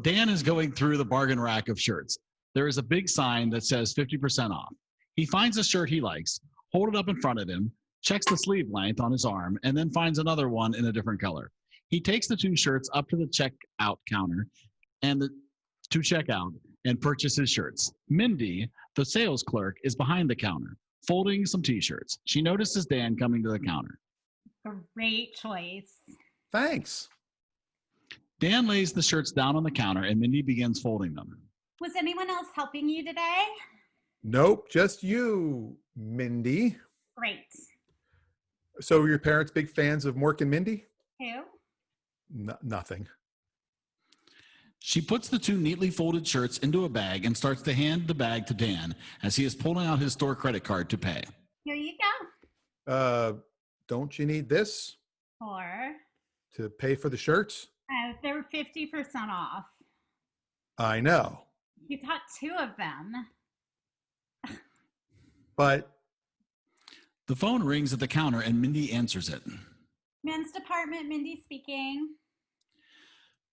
Dan is going through the bargain rack of shirts. There is a big sign that says 50% off. He finds a shirt he likes, hold it up in front of him, checks the sleeve length on his arm, and then finds another one in a different color. He takes the two shirts up to the checkout counter to check out and purchase his shirts. Mindy, the sales clerk, is behind the counter, folding some t-shirts. She notices Dan coming to the counter. Great choice. Thanks. Dan lays the shirts down on the counter and Mindy begins folding them. Was anyone else helping you today? Nope, just you, Mindy. Great. So were your parents big fans of Mork and Mindy? Who? Nothing. She puts the two neatly folded shirts into a bag and starts to hand the bag to Dan as he is pulling out his store credit card to pay. Here you go. Don't you need this Or to pay for the shirts? they're 50% off. I know. You got two of them. But the phone rings at the counter and Mindy answers it. Men's department, Mindy speaking.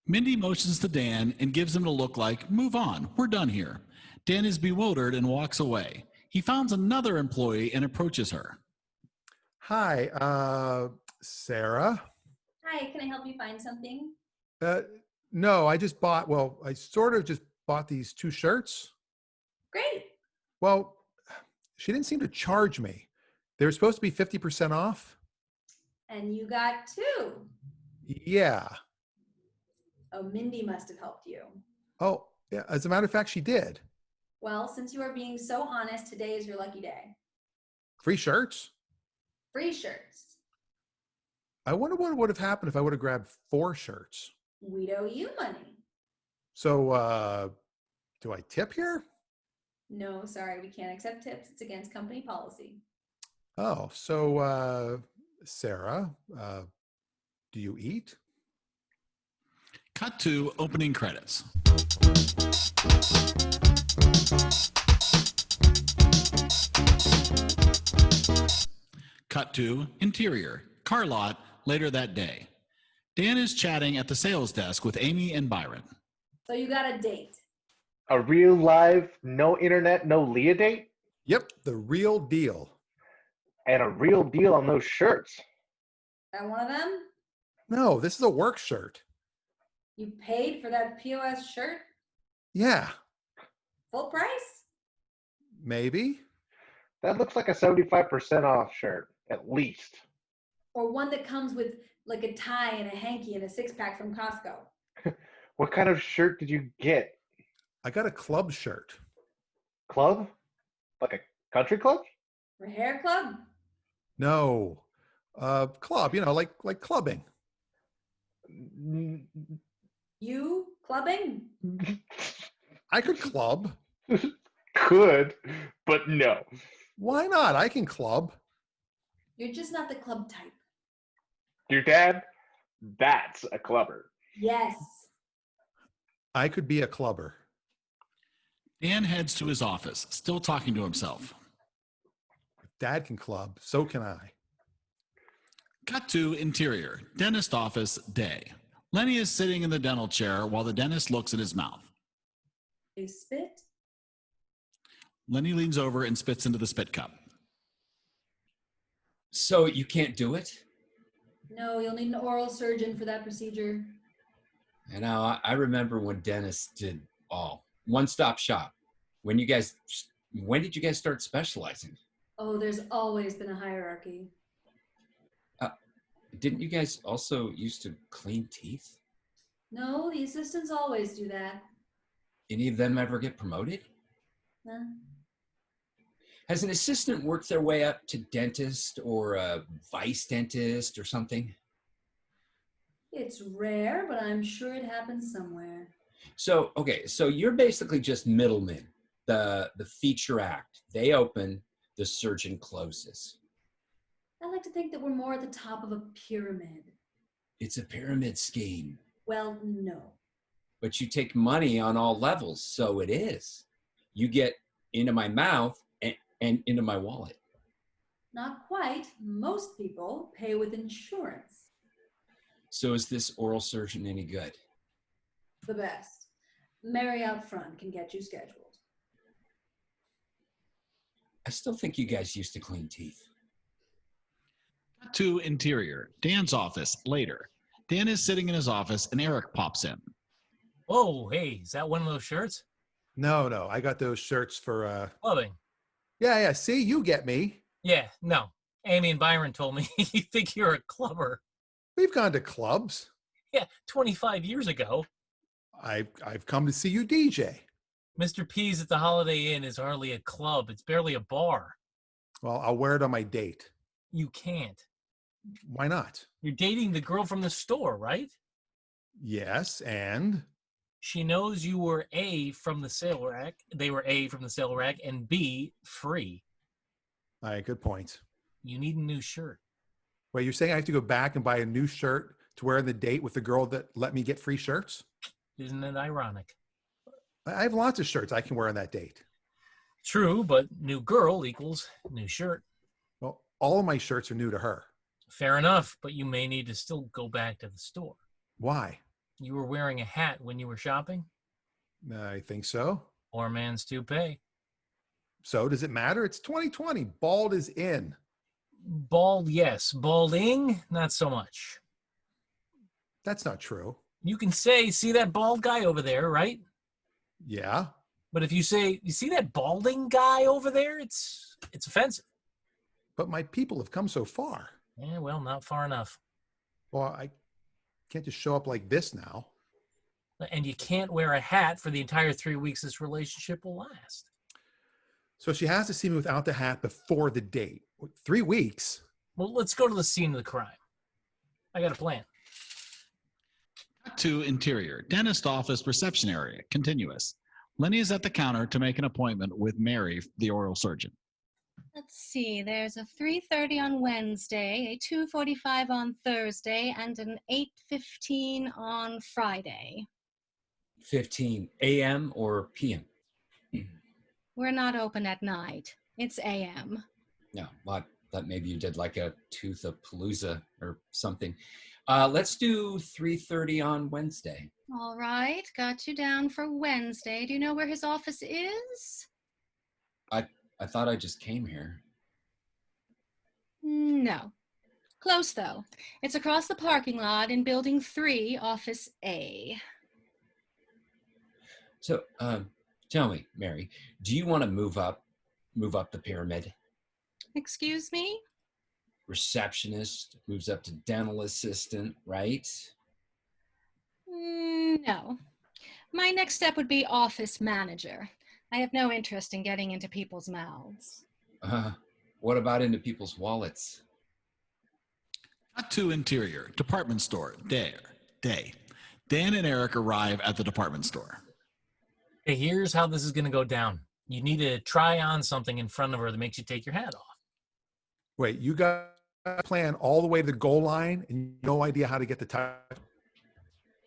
Mindy motions to Dan and gives him a look like, move on, we're done here. Dan is bewildered and walks away. He finds another employee and approaches her. Hi, Sarah. Hi, can I help you find something? No, I sort of just bought these two shirts. Great. Well, she didn't seem to charge me. They were supposed to be 50% off. And you got two. Yeah. Oh, Mindy must have helped you. Oh, yeah. As a matter of fact, she did. Well, since you are being so honest, today is your lucky day. Free shirts? Free shirts. I wonder what would have happened if I would have grabbed 4 shirts. We'd owe you money. So, do I tip here? No, sorry, we can't accept tips. It's against company policy. Oh, so, Sarah, do you eat? Cut to opening credits. Cut to interior, car lot, later that day. Dan is chatting at the sales desk with Amy and Byron. So you got a date. A real live, no internet, no Leah date? Yep, the real deal. And a real deal on those shirts. Got one of them? No, this is a work shirt. You paid for that POS shirt? Yeah, Full price? maybe. That looks like a 75% off shirt, at least. Or one that comes with like a tie and a hanky and a 6-pack from Costco? What kind of shirt did you get? I got a club shirt. Club? Like a country club? For hair club? No, club, like clubbing. You clubbing? I could club. Could, but no. Why not? I can club. You're just not the club type. Your dad? That's a clubber. Yes. I could be a clubber. Dan heads to his office, still talking to himself. If Dad can club, so can I. Cut to interior, dentist office, day. Lenny is sitting in the dental chair while the dentist looks at his mouth. You spit? Lenny leans over and spits into the spit cup. So you can't do it? No, you'll need an oral surgeon for that procedure. And now I remember when dentists did all one-stop shop. When did you guys start specializing? Oh, there's always been a hierarchy. Didn't you guys also used to clean teeth? No, the assistants always do that. Any of them ever get promoted? Huh? Has an assistant worked their way up to dentist or a vice dentist or something? It's rare, but I'm sure it happens somewhere. So, okay, so you're basically just middlemen, the feature act. They open, the surgeon closes. I like to think that we're more at the top of a pyramid. It's a pyramid scheme. Well, no. But you take money on all levels, so it is. You get into my mouth and into my wallet. Not quite. Most people pay with insurance. So is this oral surgeon any good? the best. Mary out front can get you scheduled. I still think you guys used to clean teeth. Cut to interior, Dan's office, later. Dan is sitting in his office and Eric pops in. Whoa, hey, is that one of those shirts? No. I got those shirts for, Clubbing. yeah. See, you get me. Yeah, no. Amy and Byron told me you think you're a clubber. We've gone to clubs. Yeah, 25 years ago. I've come to see you DJ. Mr. P's at the Holiday Inn is hardly a club. It's barely a bar. Well, I'll wear it on my date. You can't. Why not? You're dating the girl from the store, right? Yes, and She knows you were A from the sale rack. They were A from the sale rack and B free. all right, good point. You need a new shirt. Wait, you're saying I have to go back and buy a new shirt to wear on the date with the girl that let me get free shirts? Isn't it ironic? I have lots of shirts I can wear on that date. True, but new girl equals new shirt. Well, all of my shirts are new to her. Fair enough, but you may need to still go back to the store. Why? You were wearing a hat when you were shopping? I think so. Poor man's toupee. So does it matter? It's 2020. Bald is in. Bald, yes. Balding, not so much. That's not true. You can say, see that bald guy over there, right? Yeah. But if you say, you see that balding guy over there, it's offensive. But my people have come so far. Yeah, well, not far enough. Well, I can't just show up like this now. And you can't wear a hat for the entire 3 weeks this relationship will last. So she has to see me without the hat before the date. 3 weeks? Well, let's go to the scene of the crime. I got a plan. Cut to interior, dentist office, reception area, continuous. Lenny is at the counter to make an appointment with Mary, the oral surgeon. Let's see, there's a 3:30 on Wednesday, a 2:45 on Thursday, and an 8:15 on Friday. 15 a.m. or p.m.? We're not open at night. It's AM. No, well, I thought maybe you did like a tooth of palooza or something. Let's do 3:30 on Wednesday. All right, got you down for Wednesday. Do you know where his office is? I thought I just came here. No. Close, though. It's across the parking lot in Building 3, Office A. So, tell me, Mary, do you want to move up the pyramid? Excuse me? Receptionist moves up to dental assistant, right? No. My next step would be office manager. I have no interest in getting into people's mouths. What about into people's wallets? Cut to interior, department store, day. Dan and Eric arrive at the department store. Okay, here's how this is going to go down. You need to try on something in front of her that makes you take your hat off. Wait, you got a plan all the way to the goal line and no idea how to get the touch?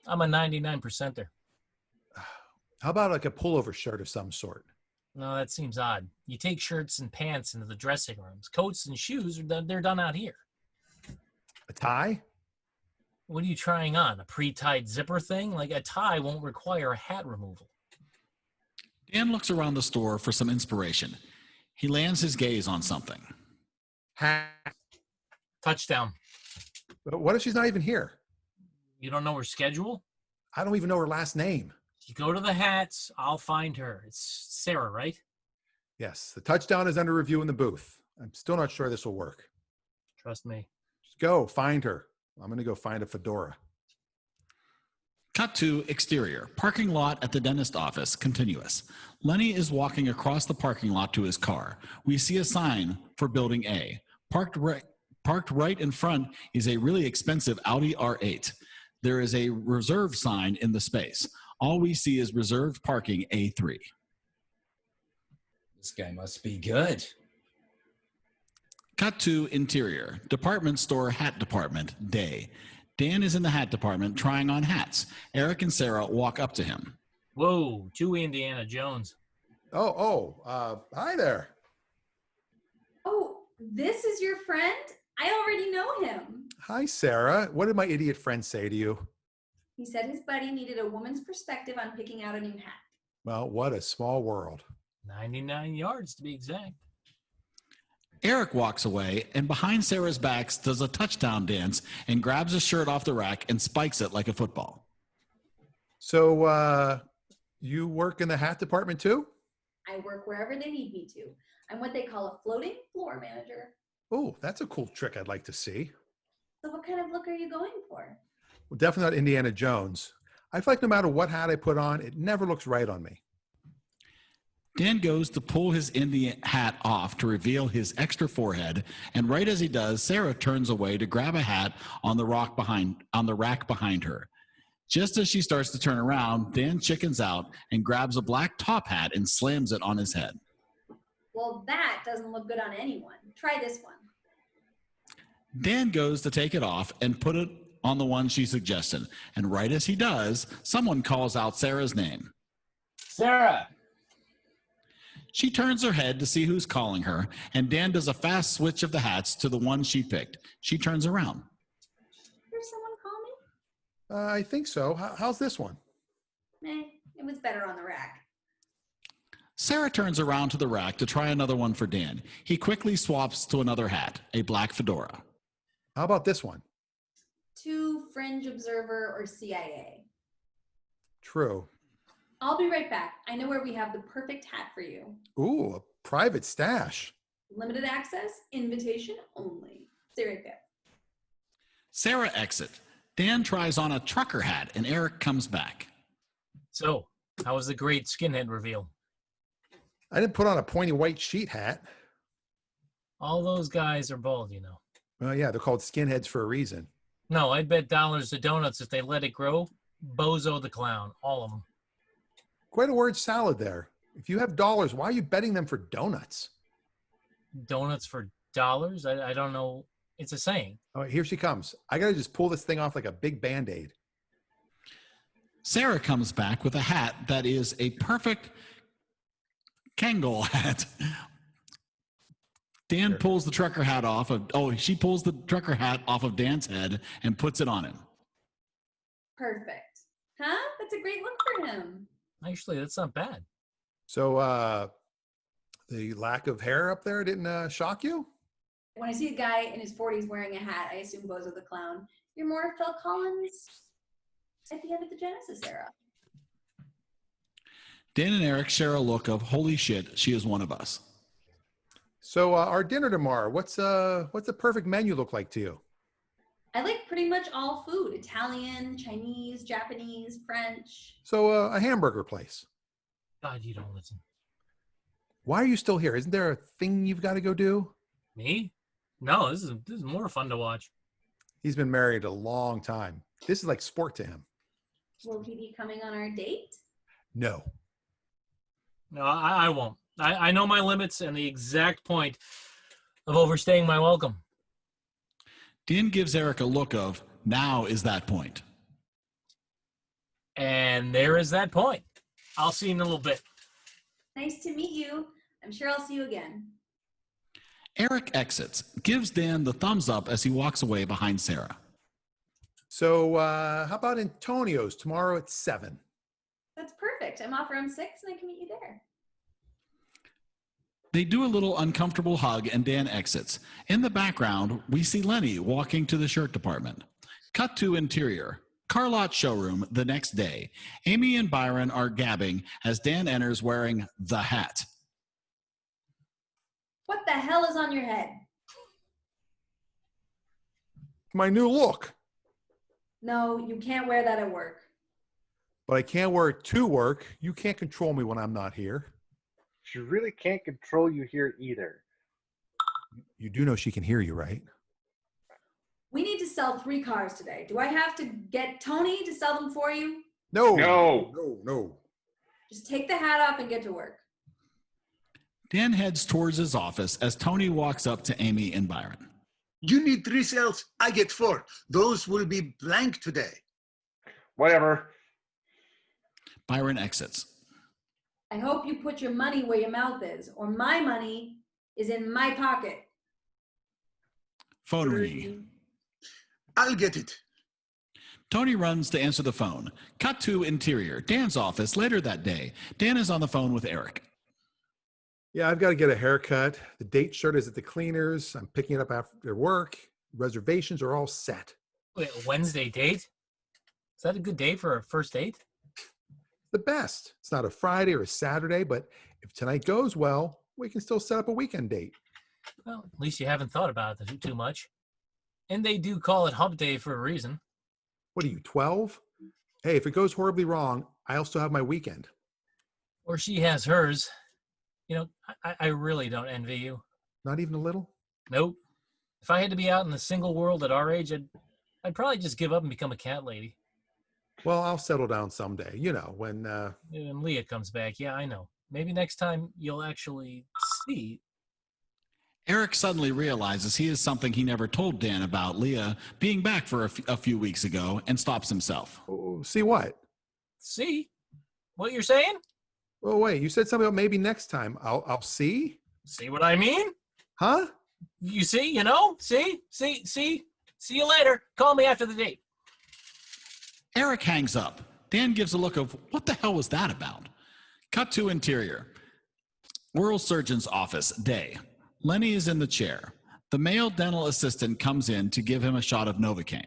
I'm a 99%er. How about like a pullover shirt of some sort? No, that seems odd. You take shirts and pants into the dressing rooms. Coats and shoes, they're done out here. A tie? What are you trying on? A pre-tied zipper thing? Like a tie won't require a hat removal. Dan looks around the store for some inspiration. He lands his gaze on something. Hat. Touchdown. But what if she's not even here? You don't know her schedule? I don't even know her last name. You go to the hats, I'll find her. It's Sarah, right? Yes, the touchdown is under review in the booth. I'm still not sure this will work. Trust me. Just go, find her. I'm going to go find a fedora. Cut to exterior, parking lot at the dentist office, continuous. Lenny is walking across the parking lot to his car. We see a sign for Building A. Parked right in front is a really expensive Audi R8. There is a reserved sign in the space. All we see is reserved parking A3. This guy must be good. Cut to interior, department store hat department, day. Dan is in the hat department trying on hats. Eric and Sarah walk up to him. Whoa, two Indiana Jones. Hi there. Oh, this is your friend? I already know him. Hi, Sarah. What did my idiot friend say to you? He said his buddy needed a woman's perspective on picking out a new hat. Well, what a small world. 99 yards to be exact. Eric walks away and behind Sarah's back does a touchdown dance and grabs his shirt off the rack and spikes it like a football. So, you work in the hat department too? I work wherever they need me to. I'm what they call a floating floor manager. Oh, that's a cool trick I'd like to see. So what kind of look are you going for? Well, definitely not Indiana Jones. I feel like no matter what hat I put on, it never looks right on me. Dan goes to pull his Indian hat off to reveal his extra forehead, and right as he does, Sarah turns away to grab a hat on the rack behind her. Just as she starts to turn around, Dan chickens out and grabs a black top hat and slams it on his head. Well, that doesn't look good on anyone. Try this one. Dan goes to take it off and put it on the one she suggested, and right as he does, someone calls out Sarah's name. Sarah. She turns her head to see who's calling her, and Dan does a fast switch of the hats to the one she picked. She turns around. Hear someone call me? I think so. How's this one? It was better on the rack. Sarah turns around to the rack to try another one for Dan. He quickly swaps to another hat, a black fedora. How about this one? To Fringe Observer or CIA. True. I'll be right back. I know where we have the perfect hat for you. Ooh, a private stash. Limited access, invitation only. Stay right there. Sarah exits. Dan tries on a trucker hat, and Eric comes back. So, how was the great skinhead reveal? I didn't put on a pointy white sheet hat. All those guys are bald, you know. Well, yeah, they're called skinheads for a reason. No, I'd bet dollars to donuts if they let it grow. Bozo the clown, all of them. Quite a word salad there. If you have dollars, why are you betting them for donuts? Donuts for dollars? I don't know. It's a saying. Oh, here she comes. I got to just pull this thing off like a big Band-Aid. Sarah comes back with a hat that is a perfect Kangol hat. Dan pulls the trucker hat off of, she pulls the trucker hat off of Dan's head and puts it on him. Perfect. Huh? That's a great look for him. Actually, that's not bad. So, the lack of hair up there didn't shock you? When I see a guy in his 40s wearing a hat, I assume Bozo the Clown. You're more Phil Collins at the end of the Genesis era. Dan and Eric share a look of, holy shit, she is one of us. So, our dinner tomorrow, what's the perfect menu look like to you? I like pretty much all food. Italian, Chinese, Japanese, French. So, a hamburger place. God, you don't listen. Why are you still here? Isn't there a thing you've got to go do? Me? No, this is more fun to watch. He's been married a long time. This is like sport to him. Will he be coming on our date? No. No, I won't. I know my limits and the exact point of overstaying my welcome. Dan gives Eric a look of, now is that point. And there is that point. I'll see you in a little bit. Nice to meet you. I'm sure I'll see you again. Eric exits, gives Dan the thumbs up as he walks away behind Sarah. So, how about Antonio's tomorrow at 7? That's perfect. I'm off around 6 and I can meet you there. They do a little uncomfortable hug and Dan exits. In the background, we see Lenny walking to the shirt department. Cut to interior. Car lot showroom the next day. Amy and Byron are gabbing as Dan enters wearing the hat. What the hell is on your head? My new look. No, you can't wear that at work. But I can't wear it to work. You can't control me when I'm not here. She really can't control you here either. You do know she can hear you, right? We need to sell 3 cars today. Do I have to get Tony to sell them for you? No. No. No. Just take the hat off and get to work. Dan heads towards his office as Tony walks up to Amy and Byron. You need 3 cells. I get 4. Those will be blank today. Whatever. Byron exits. I hope you put your money where your mouth is, or my money is in my pocket. Phone ringing. I'll get it. Tony runs to answer the phone. Cut to interior. Dan's office later that day. Dan is on the phone with Eric. Yeah, I've got to get a haircut. The date shirt is at the cleaners. I'm picking it up after work. Reservations are all set. Wait, a Wednesday date? Is that a good day for a first date? The best. It's not a Friday or a Saturday, but if tonight goes well, we can still set up a weekend date. Well, at least you haven't thought about it too much. And they do call it hump day for a reason. What are you, 12? Hey, if it goes horribly wrong, I'll still have my weekend. Or she has hers. You know, I really don't envy you. Not even a little? Nope. If I had to be out in the single world at our age, I'd probably just give up and become a cat lady. Well, I'll settle down someday, you know, when And Leah comes back. Yeah, I know. Maybe next time you'll actually see. Eric suddenly realizes he has something he never told Dan about Leah being back for a few weeks ago and stops himself. see what? See? What you're saying? Oh, wait, you said something about maybe next time. I'll see? See what I mean? Huh? You see, you know? See? See you later. Call me after the date. Eric hangs up. Dan gives a look of, what the hell was that about? Cut to interior. Oral surgeon's office, day. Lenny is in the chair. The male dental assistant comes in to give him a shot of Novocaine.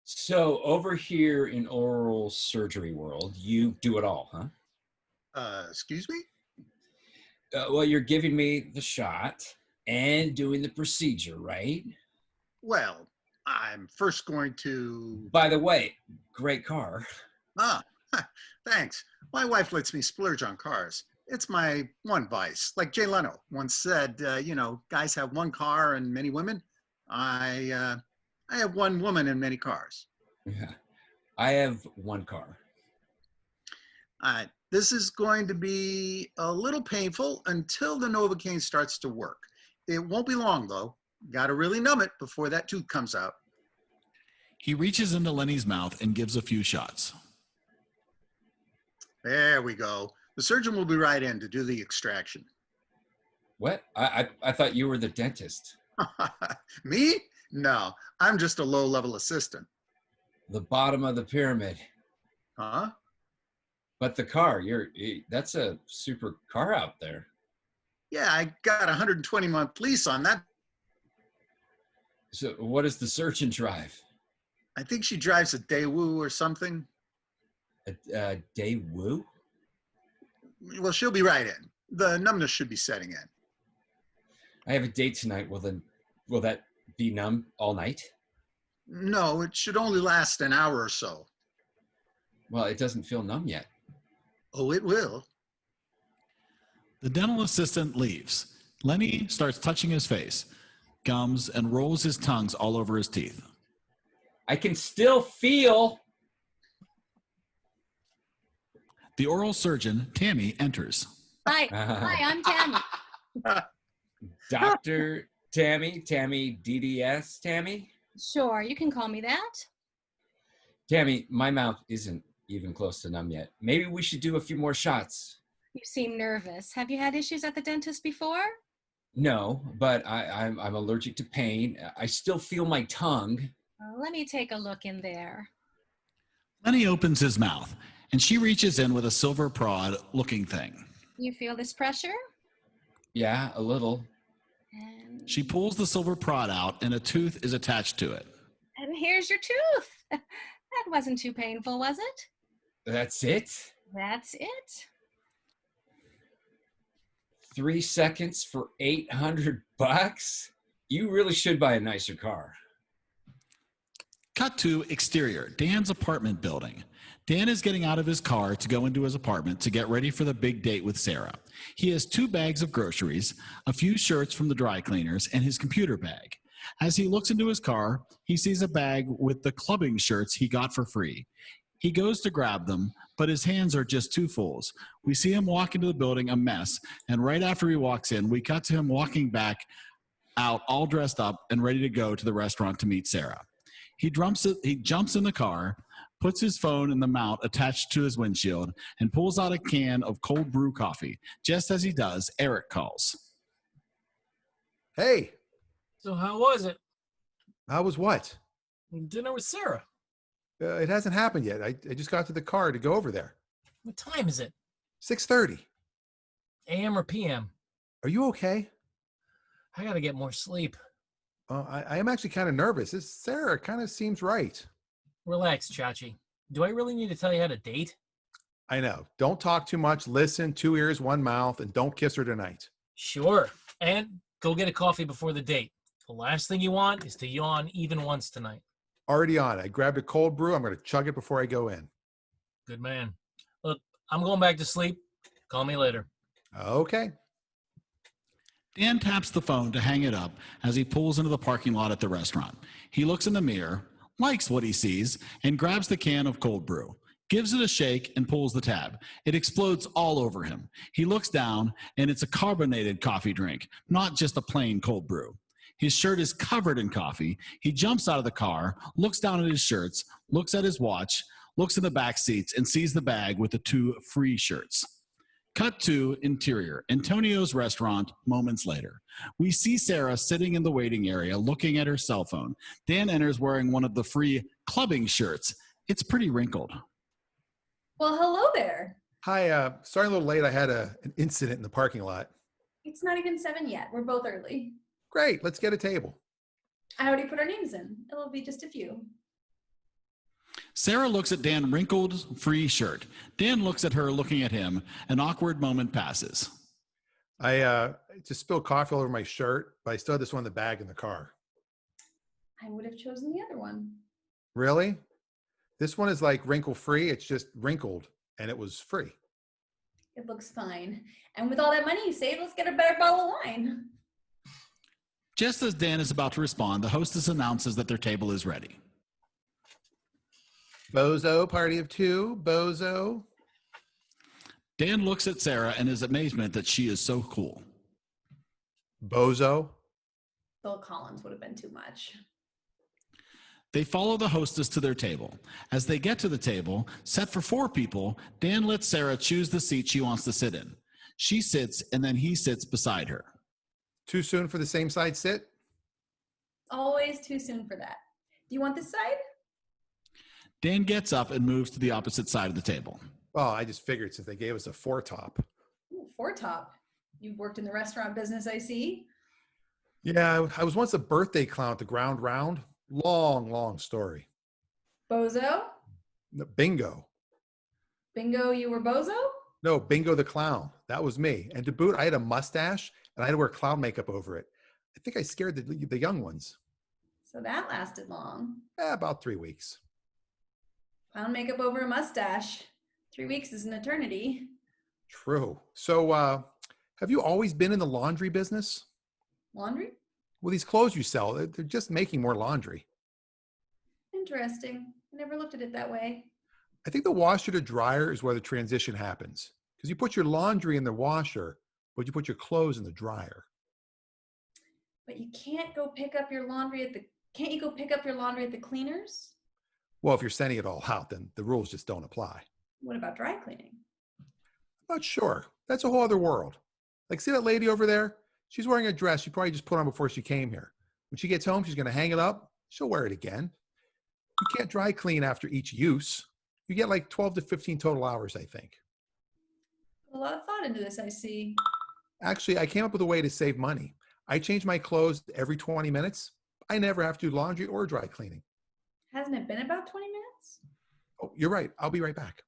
So over here in oral surgery world, you do it all, huh? Excuse me? Well, you're giving me the shot and doing the procedure, right? Well, I'm first going to. By the way, great car. Ah, thanks. My wife lets me splurge on cars. It's my one vice. Like Jay Leno once said, you know, guys have one car and many women. I have one woman and many cars. Yeah. I have one car. This is going to be a little painful until the Novocaine starts to work. It won't be long, though. Got to really numb it before that tooth comes out. He reaches into Lenny's mouth and gives a few shots. There we go. The surgeon will be right in to do the extraction. What? I thought you were the dentist. Me? No, I'm just a low-level assistant. The bottom of the pyramid. Huh? But the car, that's a super car out there. Yeah, I got a 120-month lease on that. So what does the surgeon drive? I think she drives a Daewoo or something. A Daewoo? Well, she'll be right in. The numbness should be setting in. I have a date tonight. Well, then, will that be numb all night? No, it should only last an hour or so. Well, it doesn't feel numb yet. Oh, it will. The dental assistant leaves. Lenny starts touching his face, gums, and rolls his tongues all over his teeth. I can still feel. The oral surgeon, Tammy, enters. Hi, I'm Tammy. Dr. Tammy DDS, Tammy? Sure, you can call me that. Tammy, my mouth isn't even close to numb yet. Maybe we should do a few more shots. You seem nervous. Have you had issues at the dentist before? No, but I'm allergic to pain. I still feel my tongue. Let me take a look in there. Lenny opens his mouth, and she reaches in with a silver prod-looking thing. You feel this pressure? Yeah, a little. And She pulls the silver prod out, and a tooth is attached to it. here's your tooth. That wasn't too painful, was it? That's it? That's it. 3 seconds for $800? You really should buy a nicer car. Cut to exterior, Dan's apartment building. Dan is getting out of his car to go into his apartment to get ready for the big date with Sarah. He has 2 bags of groceries, a few shirts from the dry cleaners, and his computer bag. As he looks into his car, he sees a bag with the clubbing shirts he got for free. He goes to grab them, but his hands are just too full. We see him walk into the building a mess, and right after he walks in, we cut to him walking back out all dressed up and ready to go to the restaurant to meet Sarah. He jumps in the car, puts his phone in the mount attached to his windshield, and pulls out a can of cold brew coffee. Just as he does, Eric calls. Hey, So how was it? how was what? Dinner with Sarah. It hasn't happened yet. I just got to the car to go over there. What time is it? 6:30. AM or PM? Are you okay? I gotta get more sleep. I am actually kind of nervous. This Sarah kind of seems right. Relax, Chachi. Do I really need to tell you how to date? I know. Don't talk too much. Listen, 2 ears, 1 mouth, and don't kiss her tonight. Sure. And go get a coffee before the date. The last thing you want is to yawn even once tonight. Already on. I grabbed a cold brew. I'm going to chug it before I go in. Good man. Look, I'm going back to sleep. Call me later. Okay. Dan taps the phone to hang it up as he pulls into the parking lot at the restaurant. He looks in the mirror, likes what he sees, and grabs the can of cold brew, gives it a shake, and pulls the tab. It explodes all over him. He looks down, and it's a carbonated coffee drink, not just a plain cold brew. His shirt is covered in coffee. He jumps out of the car, looks down at his shirts, looks at his watch, looks in the back seats, and sees the bag with the 2 free shirts. Cut to interior, Antonio's restaurant, moments later. We see Sarah sitting in the waiting area looking at her cell phone. Dan enters wearing one of the free clubbing shirts. It's pretty wrinkled. Well, hello there. Hi, sorry I'm a little late. I had an incident in the parking lot. It's not even 7 yet. We're both early. Great, let's get a table. I already put our names in. It'll be just a few. Sarah looks at Dan's wrinkled, free shirt. Dan looks at her, looking at him. An awkward moment passes. I just spilled coffee all over my shirt, but I still had this one in the bag in the car. I would have chosen the other one. Really? This one is like wrinkle free. It's just wrinkled and it was free. It looks fine. And with all that money you saved, let's get a better bottle of wine. Just as Dan is about to respond, the hostess announces that their table is ready. Bozo, party of 2, bozo. Dan looks at Sarah in his amazement that she is so cool. Bozo. Bill Collins would have been too much. They follow the hostess to their table. As they get to the table, set for 4 people, Dan lets Sarah choose the seat she wants to sit in. She sits, and then he sits beside her. Too soon for the same side sit? Always too soon for that. Do you want this side? Dan gets up and moves to the opposite side of the table. Oh, I just figured since they gave us a 4-top. Ooh, 4-top. You've worked in the restaurant business, I see. Yeah, I was once a birthday clown at the Ground Round. Long story. Bozo? No, Bingo. Bingo, you were Bozo? No, Bingo the Clown. That was me. And to boot, I had a mustache and I had to wear clown makeup over it. I think I scared the young ones. So that lasted long. About 3 weeks. Clown makeup over a mustache. 3 weeks is an eternity. True. So, have you always been in the laundry business? Laundry? Well, these clothes you sell, they're just making more laundry. Interesting. I never looked at it that way. I think the washer to dryer is where the transition happens. Because you put your laundry in the washer, but you put your clothes in the dryer. But you can't go pick up your laundry at the can't you go pick up your laundry at the cleaners? Well, if you're sending it all out, then the rules just don't apply. What about dry cleaning? I'm not sure. That's a whole other world. Like, see that lady over there? She's wearing a dress she probably just put on before she came here. When she gets home, she's going to hang it up. She'll wear it again. You can't dry clean after each use. You get like 12 to 15 total hours, I think. A lot of thought into this, I see. Actually, I came up with a way to save money. I change my clothes every 20 minutes. I never have to do laundry or dry cleaning. Hasn't it been about 20 minutes? Oh, you're right. I'll be right back.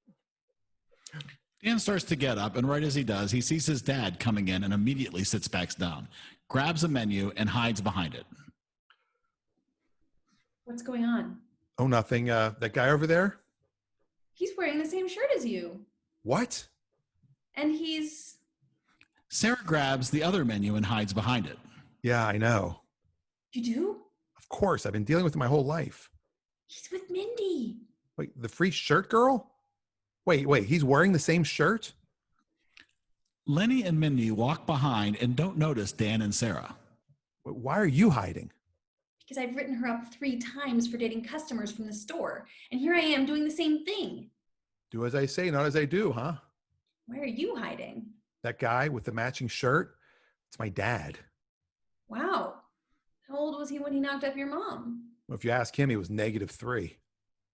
Dan starts to get up, and right as he does, he sees his dad coming in and immediately sits back down, grabs a menu, and hides behind it. What's going on? Oh, nothing. That guy over there? He's wearing the same shirt as you. What? And he's... Sarah grabs the other menu and hides behind it. Yeah, I know. You do? Of course. I've been dealing with it my whole life. He's with Mindy. Wait, the free shirt girl? Wait, he's wearing the same shirt? Lenny and Mindy walk behind and don't notice Dan and Sarah. Wait, why are you hiding? Because I've written her up 3 times for dating customers from the store. And here I am doing the same thing. Do as I say, not as I do, huh? Why are you hiding? That guy with the matching shirt? It's my dad. Wow. How old was he when he knocked up your mom? Well, if you ask him, he was -3.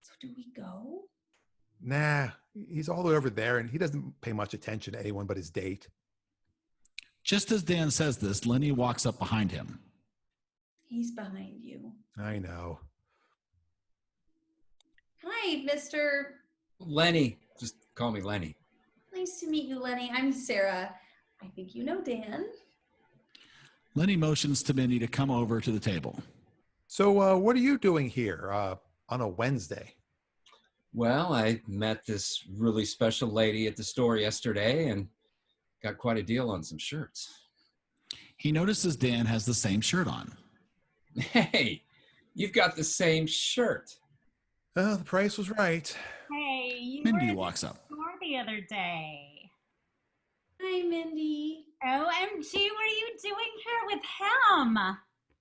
So do we go? Nah, he's all the way over there, and he doesn't pay much attention to anyone but his date. Just as Dan says this, Lenny walks up behind him. He's behind you. I know. Hi, Mr. Lenny. Just call me Lenny. Nice to meet you, Lenny. I'm Sarah. I think you know Dan. Lenny motions to Mindy to come over to the table. So, what are you doing here on a Wednesday? Well, I met this really special lady at the store yesterday and got quite a deal on some shirts. He notices Dan has the same shirt on. Hey, you've got the same shirt. Oh, the price was right. Hey, you Mindy were at walks the up. store the other day. Hi, Mindy. OMG, what are you doing here with him?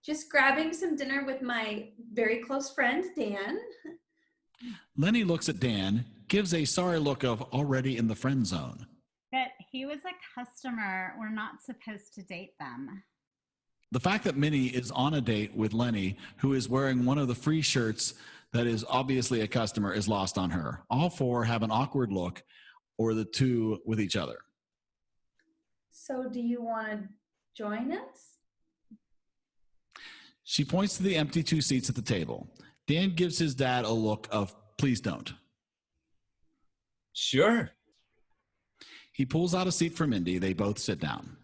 Just grabbing some dinner with my very close friend, Dan. Lenny looks at Dan, gives a sorry look of already in the friend zone. But he was a customer. We're not supposed to date them. The fact that Minnie is on a date with Lenny, who is wearing one of the free shirts that is obviously a customer, is lost on her. All four have an awkward look, or the two with each other. So do you want to join us? She points to the empty 2 seats at the table. Dan gives his dad a look of, please don't. Sure. He pulls out a seat for Mindy. They both sit down.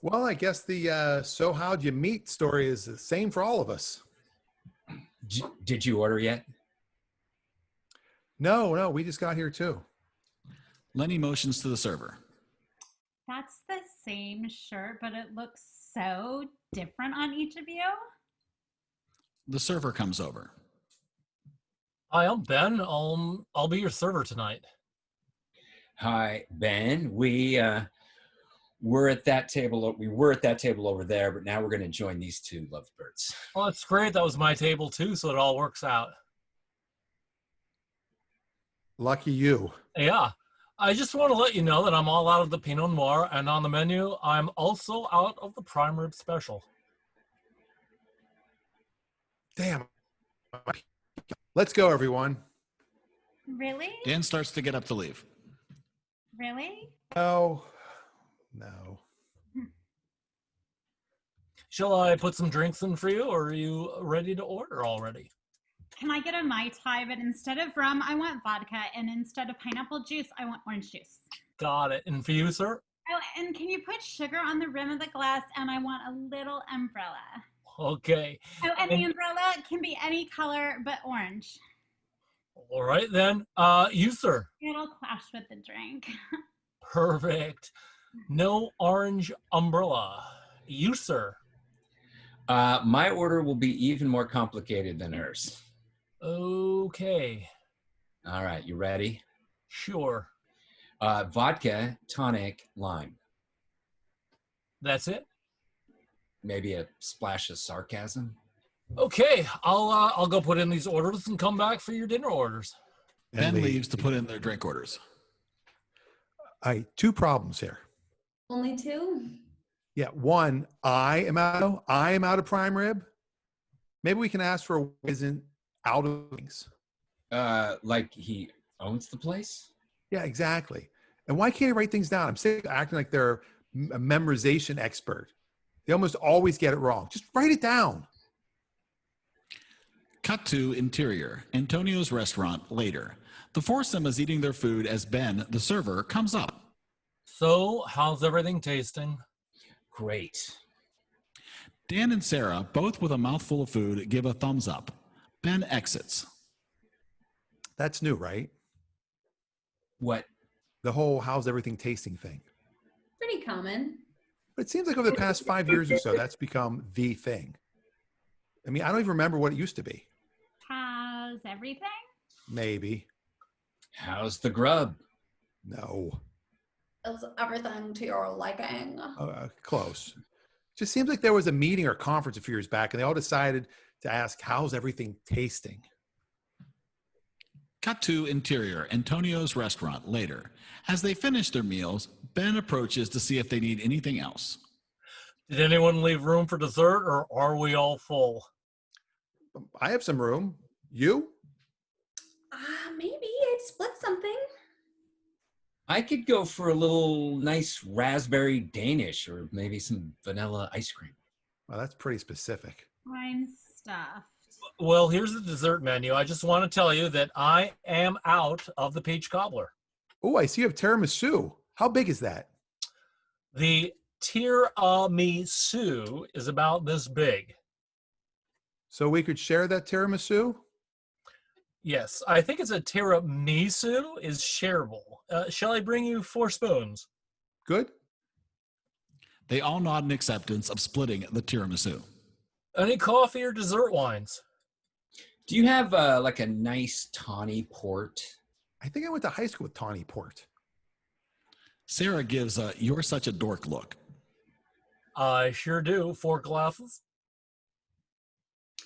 Well, I guess the so how'd you meet story is the same for all of us. Did you order yet? No, we just got here too. Lenny motions to the server. That's the same shirt, but it looks so different on each of you. The server comes over. Hi, I'm Ben. I'll be your server tonight. Hi, Ben. We're at that table. We were at that table over there, but now we're going to join these two lovebirds. Well, that's great. That was my table too, so it all works out. Lucky you. Yeah. I just want to let you know that I'm all out of the Pinot Noir, and on the menu, I'm also out of the prime rib special. Damn. Let's go, everyone. Really? Dan starts to get up to leave. Really? No. Shall I put some drinks in for you, or are you ready to order already? Can I get a Mai Tai, but instead of rum, I want vodka, and instead of pineapple juice, I want orange juice. Got it. And for you, sir? Oh, and can you put sugar on the rim of the glass, and I want a little umbrella. Okay. Oh, and the umbrella can be any color but orange. All right, then. You, sir? It'll clash with the drink. Perfect. No orange umbrella. You, sir? My order will be even more complicated than hers. Okay. All right, you ready? Sure. Vodka, tonic, lime. That's it? Maybe a splash of sarcasm. Okay, I'll go put in these orders and come back for your dinner orders. Ben leaves to put in their drink orders. All right, 2 problems here. Only 2? Yeah, one, I am out of prime rib. Maybe we can ask for a isn't out of things. Like he owns the place? Yeah, exactly. And why can't he write things down? I'm sick of acting like they're a memorization expert. They almost always get it wrong. Just write it down. Cut to interior, Antonio's restaurant later. The foursome is eating their food as Ben, the server, comes up. So, how's everything tasting? Great. Dan and Sarah, both with a mouthful of food, give a thumbs up. Ben exits. That's new, right? What? The whole how's everything tasting thing. Pretty common. But it seems like over the past 5 years or so, that's become the thing. I mean, I don't even remember what it used to be. How's everything? Maybe. How's the grub? No. Is everything to your liking? Close. Just seems like there was a meeting or conference a few years back, and they all decided to ask, how's everything tasting? Cut to interior, Antonio's restaurant later. As they finish their meals, Ben approaches to see if they need anything else. Did anyone leave room for dessert, or are we all full? I have some room. You? Maybe I'd split something. I could go for a little nice raspberry Danish or maybe some vanilla ice cream. Well, that's pretty specific. I'm stuffed. Well, here's the dessert menu. I just want to tell you that I am out of the peach cobbler. Oh, I see you have tiramisu. How big is that? The tiramisu is about this big. So we could share that tiramisu? Yes, I think it's a tiramisu is shareable. Shall I bring you 4 spoons? Good. They all nod in acceptance of splitting the tiramisu. Any coffee or dessert wines? Do you have like a nice tawny port? I think I went to high school with Tawny Port. Sarah gives a "you're such a dork" look. I sure do. 4 glasses.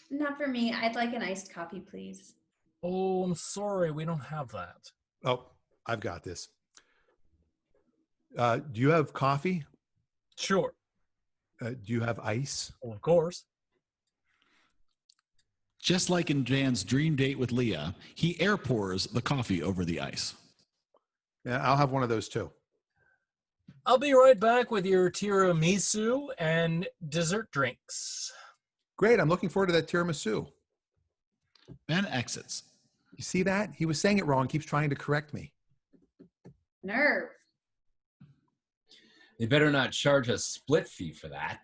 Not for me. I'd like an iced coffee, please. Oh, I'm sorry. We don't have that. Oh, I've got this. Do you have coffee? Sure. Do you have ice? Of course. Just like in Jan's dream date with Leah, he air pours the coffee over the ice. Yeah, I'll have one of those too. I'll be right back with your tiramisu and dessert drinks. Great. I'm looking forward to that tiramisu. Ben exits. You see that? He was saying it wrong. Keeps trying to correct me. Nerve. They better not charge a split fee for that.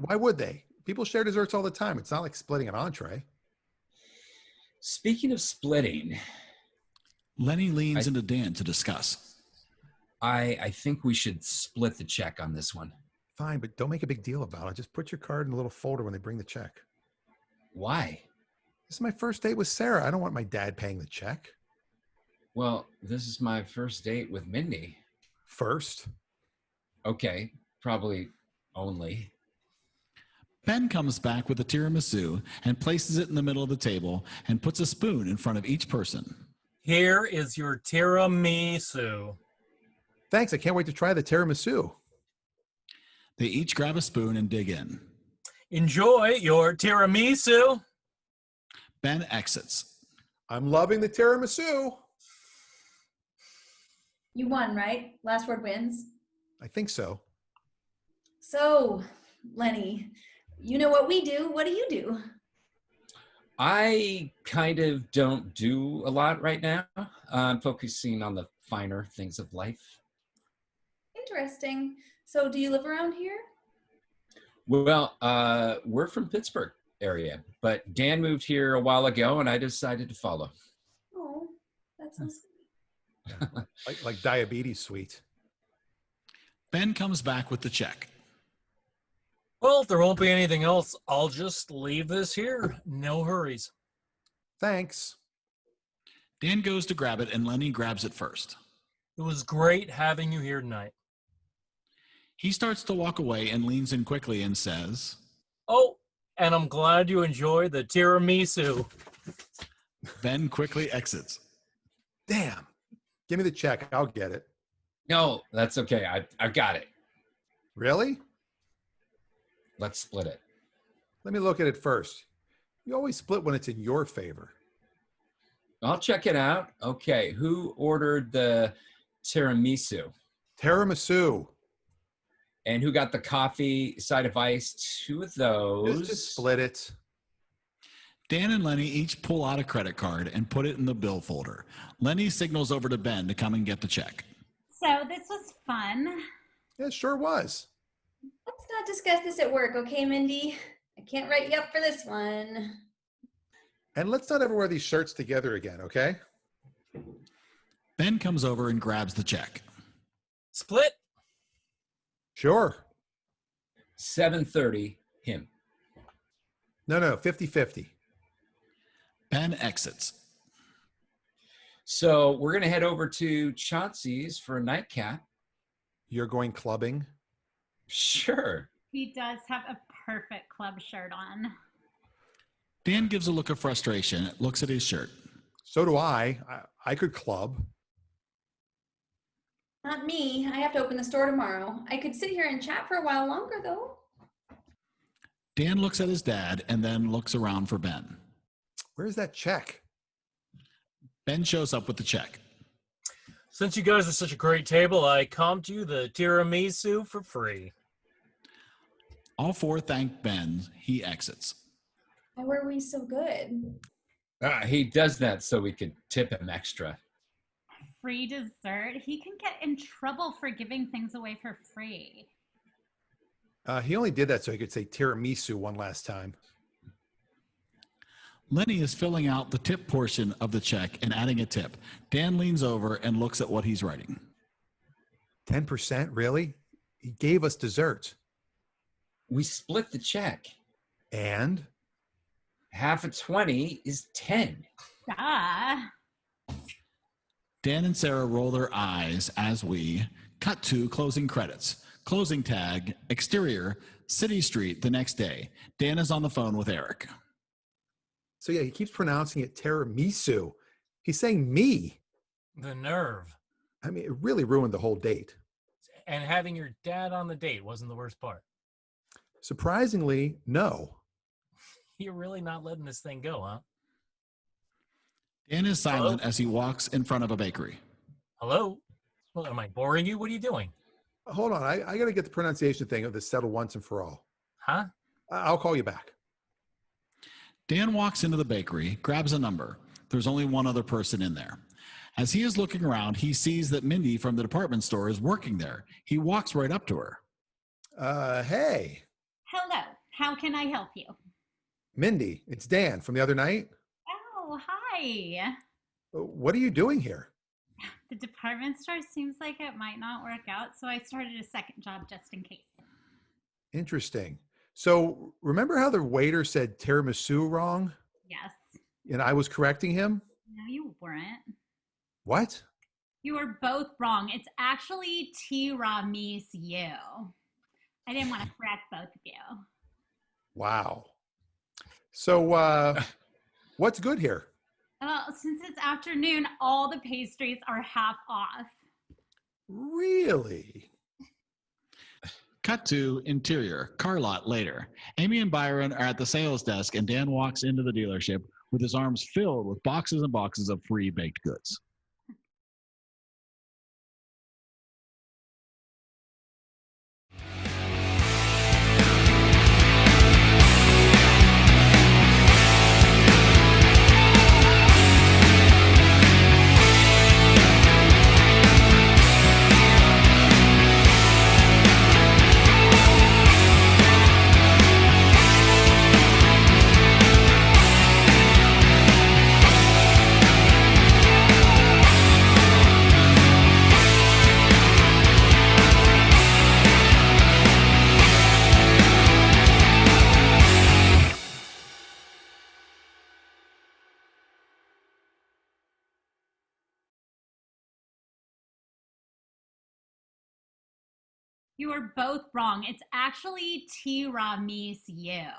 Why would they? People share desserts all the time. It's not like splitting an entree. Speaking of splitting, Lenny leans into Dan to discuss. I think we should split the check on this one. Fine, but don't make a big deal about it. Just put your card in a little folder when they bring the check. Why? This is my first date with Sarah. I don't want my dad paying the check. Well, this is my first date with Mindy. First? Okay, probably only. Ben comes back with a tiramisu and places it in the middle of the table and puts a spoon in front of each person. Here is your tiramisu. Thanks. I can't wait to try the tiramisu. They each grab a spoon and dig in. Enjoy your tiramisu. Ben exits. I'm loving the tiramisu. You won, right? Last word wins. I think so. So, Lenny, you know what we do. What do you do? I kind of don't do a lot right now. I'm focusing on the finer things of life. Interesting. So, do you live around here? Well, we're from Pittsburgh area, but Dan moved here a while ago and I decided to follow. Oh, that's so sweet. Like diabetes sweet. Ben comes back with the check. Well, if there won't be anything else, I'll just leave this here. No hurries. Thanks. Dan goes to grab it and Lenny grabs it first. It was great having you here tonight. He starts to walk away and leans in quickly and says, Oh, and I'm glad you enjoyed the tiramisu. Ben quickly exits. Damn. Give me the check. I'll get it. No, that's okay. I've got it. Really? Let's split it. Let me look at it first. You always split when it's in your favor. I'll check it out. Okay, who ordered the tiramisu? Tiramisu. And who got the coffee, side of ice? 2 of those. Just split it. Dan and Lenny each pull out a credit card and put it in the bill folder. Lenny signals over to Ben to come and get the check. So this was fun. Yeah, it sure was. Let's not discuss this at work, okay, Mindy? I can't write you up for this one. And let's not ever wear these shirts together again, okay? Ben comes over and grabs the check. Split? Sure. 7:30, him. No, 50-50. Ben exits. So we're going to head over to Chauncey's for a nightcap. You're going clubbing? Sure. He does have a perfect club shirt on. Dan gives a look of frustration, looks at his shirt. So do I. I could club. Not me. I have to open the store tomorrow. I could sit here and chat for a while longer, though. Dan looks at his dad and then looks around for Ben. Where's that check? Ben shows up with the check. Since you guys are such a great table, I comped you the tiramisu for free. All four thank Ben. He exits. Why were we so good? He does that so we could tip him extra. Free dessert? He can get in trouble for giving things away for free. He only did that so he could say tiramisu one last time. Lenny is filling out the tip portion of the check and adding a tip. Dan leans over and looks at what he's writing. 10%? Really? He gave us dessert. We split the check. And? Half of 20 is 10. Duh. Dan and Sarah roll their eyes as we cut to closing credits. Closing tag, exterior, city street the next day. Dan is on the phone with Eric. So yeah, he keeps pronouncing it tiramisu. He's saying me. The nerve. I mean, it really ruined the whole date. And having your dad on the date wasn't the worst part. Surprisingly, no. You're really not letting this thing go, huh? Dan is silent Hello? as he walks in front of a bakery. Hello? Well, am I boring you? What are you doing? Hold on, I got to get the pronunciation thing of this settled once and for all. Huh? I'll call you back. Dan walks into the bakery, grabs a number. There's only one other person in there. As he is looking around, he sees that Mindy from the department store is working there. He walks right up to her. Hey, Hello. How can I help you? Mindy, it's Dan from the other night. Oh, hi. What are you doing here? The department store seems like it might not work out, so I started a second job just in case. Interesting. So remember how the waiter said tiramisu wrong? Yes. And I was correcting him? No, you weren't. What? You were both wrong. It's actually tiramisu. I didn't want to correct both of you. Wow. So what's good here? Well, since it's afternoon, all the pastries are half off. Really? Cut to interior, car lot later. Amy and Byron are at the sales desk, and Dan walks into the dealership with his arms filled with boxes and boxes of free baked goods. You were both wrong. It's actually tiramisu.